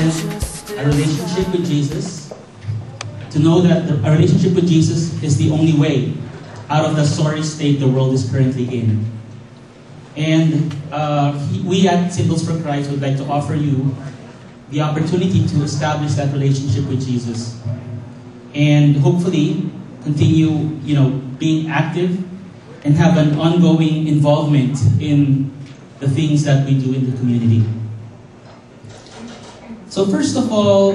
is a relationship with Jesus, to know that a relationship with Jesus is the only way out of the sorry state the world is currently in. And we at Symbols for Christ would like to offer you the opportunity to establish that relationship with Jesus, and hopefully continue, being active and have an ongoing involvement in the things that we do in the community. So first of all,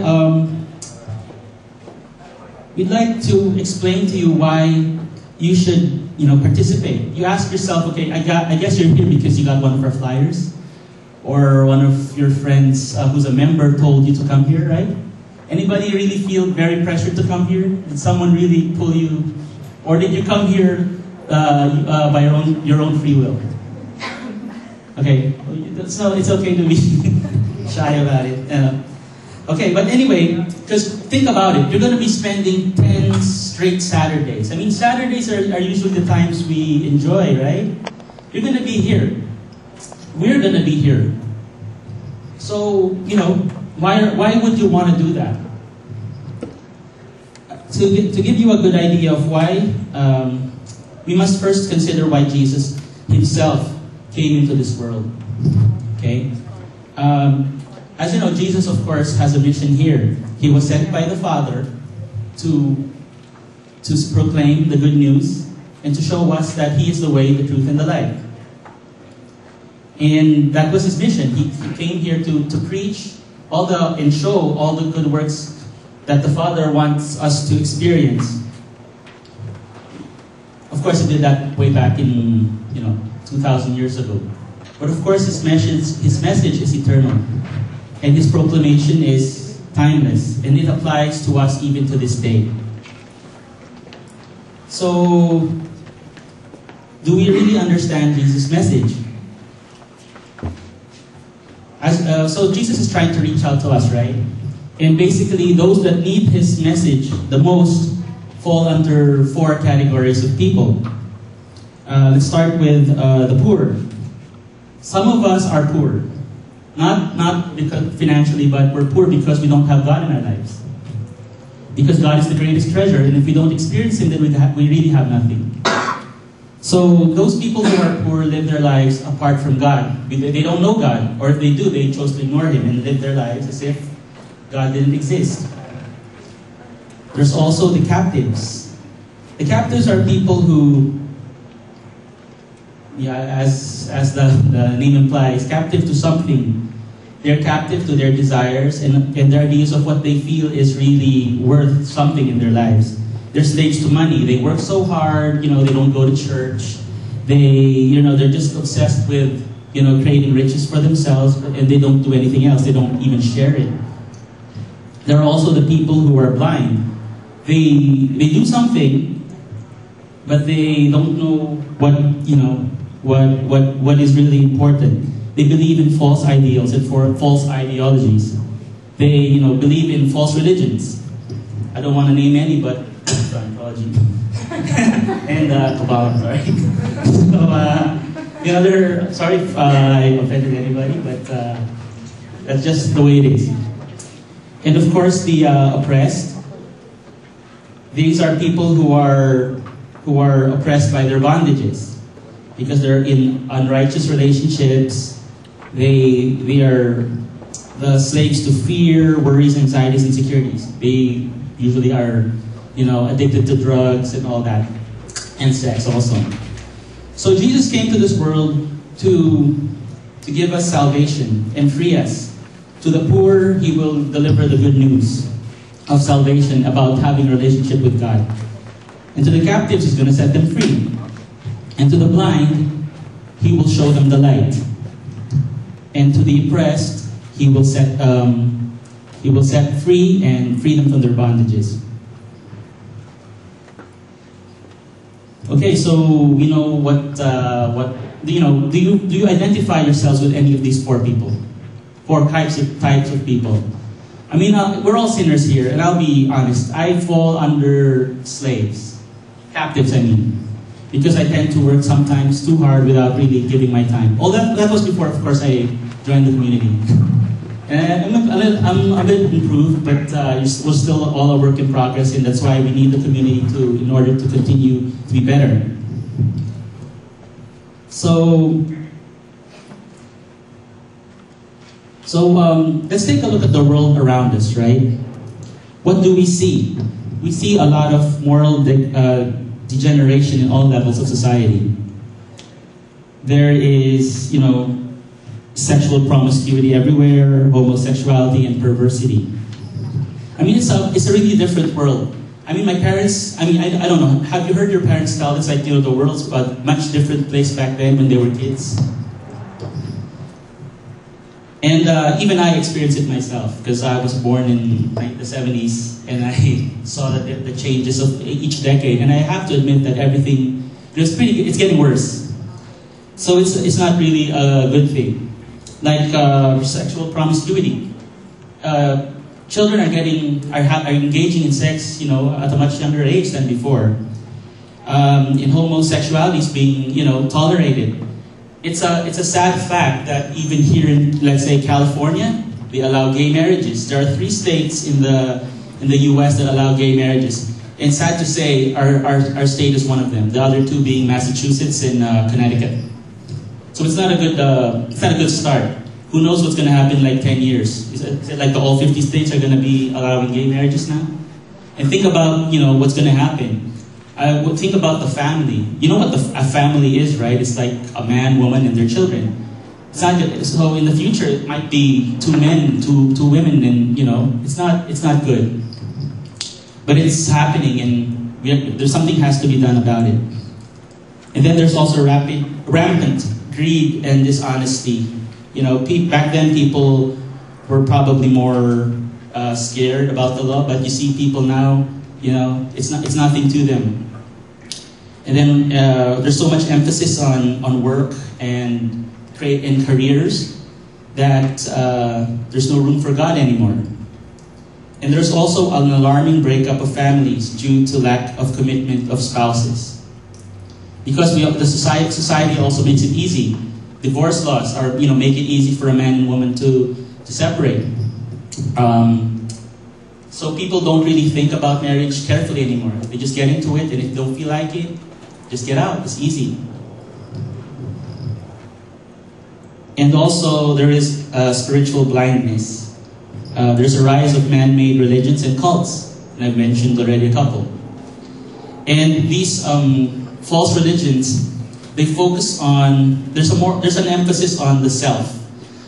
we'd like to explain to you why you should, participate. You ask yourself, okay, I guess you're here because you got one of our flyers, or one of your friends who's a member told you to come here, right? Anybody really feel very pressured to come here? Did someone really pull you, or did you come here by your own free will? Okay, so it's okay to be shy about it. Okay, but anyway, just think about it. You're going to be spending 10 straight Saturdays. I mean, Saturdays are usually the times we enjoy, right? You're going to be here. We're going to be here. So, why would you want to do that? To give you a good idea of why, we must first consider why Jesus himself came into this world. Okay? As you know, Jesus, of course, has a mission here. He was sent by the Father to proclaim the good news and to show us that He is the way, the truth, and the life. And that was His mission. He came here to preach and show all the good works that the Father wants us to experience. Of course, He did that way back in 2,000 years ago. But of course, His message is eternal. And His proclamation is timeless, and it applies to us even to this day. So, do we really understand Jesus' message? So Jesus is trying to reach out to us, right? And basically, those that need His message the most fall under 4 categories of people. Let's start with the poor. Some of us are poor. Not because financially, but we're poor because we don't have God in our lives. Because God is the greatest treasure, and if we don't experience Him, then we really have nothing. So those people who are poor live their lives apart from God. They don't know God, or if they do, they chose to ignore Him and live their lives as if God didn't exist. There's also the captives. The captives are people who, as the name implies, captive to something. They're captive to their desires and their ideas of what they feel is really worth something in their lives. They're slaves to money. They work so hard, they don't go to church. They're just obsessed with, creating riches for themselves, and they don't do anything else. They don't even share it. There are also the people who are blind. They do something, but they don't know what is really important. They believe in false ideals and false ideologies. They, believe in false religions. I don't want to name any, but Scientology and Kabbalah, sorry. So, sorry if I offended anybody, but that's just the way it is. And of course, the oppressed. These are people who are oppressed by their bondages because they're in unrighteous relationships. They are the slaves to fear, worries, anxieties, and insecurities. They usually are, addicted to drugs and all that, and sex also. So Jesus came to this world to give us salvation and free us. To the poor, He will deliver the good news of salvation about having a relationship with God. And to the captives, He's going to set them free. And to the blind, He will show them the light. And to the oppressed, He will set free and free them from their bondages. Okay, so do you identify yourselves with any of these 4 people? 4 types of people. I mean, we're all sinners here, and I'll be honest. I fall under slaves, captives. I mean, because I tend to work sometimes too hard without really giving my time. That was before, of course, I joined the community. And I'm a bit improved, but we're still all a work in progress, and that's why we need the community in order to continue to be better. So let's take a look at the world around us, right? What do we see? We see a lot of moral degeneration in all levels of society. There is, sexual promiscuity everywhere, homosexuality and perversity. I mean, it's a really different world. I mean, my parents, I don't know, have you heard your parents tell this, like, the world's a much different place back then when they were kids? And even I experienced it myself, because I was born in the 70s, and I saw the changes of each decade, and I have to admit that everything, it's getting worse. So it's not really a good thing. Like sexual promiscuity. Children are engaging in sex, at a much younger age than before. And homosexuality is being, tolerated. It's a sad fact that even here in, let's say, California, they allow gay marriages. There are 3 states in the U.S. that allow gay marriages. And sad to say, our state is one of them. The other 2 being Massachusetts and Connecticut. So it's not a good start. Who knows what's going to happen in like 10 years? Is it like the all 50 states are going to be allowing gay marriages now? And think about, what's going to happen. I would think about the family. You know what a family is, right? It's like a man, woman, and their children. So in the future, it might be 2 men, two women, and it's not good. But it's happening, and there's something has to be done about it. And then there's also rampant greed and dishonesty. Back then people were probably more scared about the law, but you see people now, it's nothing to them. And then there's so much emphasis on work and careers that there's no room for God anymore. And there's also an alarming breakup of families due to lack of commitment of spouses. Because the society also makes it easy. Divorce laws make it easy for a man and woman to separate. So people don't really think about marriage carefully anymore. They just get into it, and if they don't feel like it, just get out. It's easy. And also there is spiritual blindness. There's a rise of man-made religions and cults, and I've mentioned already a couple. And these false religions, they focus on, there's an emphasis on the self.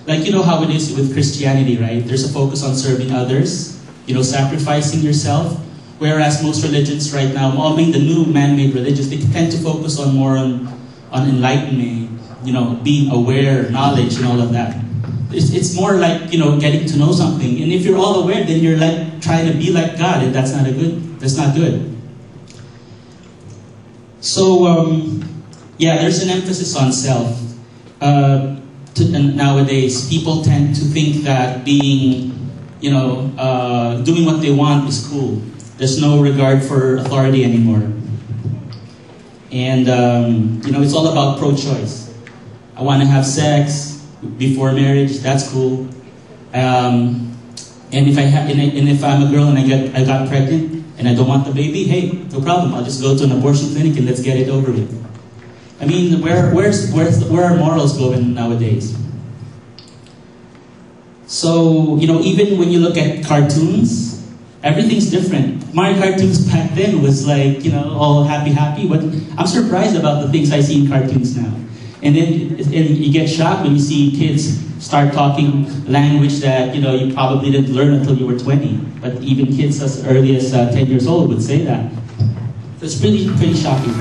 Like, how it is with Christianity, right? There's a focus on serving others, sacrificing yourself. Whereas most religions right now, the new man-made religions, they tend to focus more on enlightenment, being aware, knowledge, and all of that. It's more like, getting to know something. And if you're all aware, then you're like trying to be like God, and that's not good. So, there's an emphasis on self. Nowadays, people tend to think that being, doing what they want is cool. There's no regard for authority anymore. And, it's all about pro-choice. I want to have sex before marriage, that's cool. And if I'm a girl and I got pregnant and I don't want the baby, hey, no problem. I'll just go to an abortion clinic and let's get it over with. I mean, where are morals going nowadays? So, even when you look at cartoons, everything's different. My cartoons back then was like, all happy, but I'm surprised about the things I see in cartoons now. And then you get shocked when you see kids start talking language that, you probably didn't learn until you were 20. But even kids as early as 10 years old would say that. So it's pretty shocking.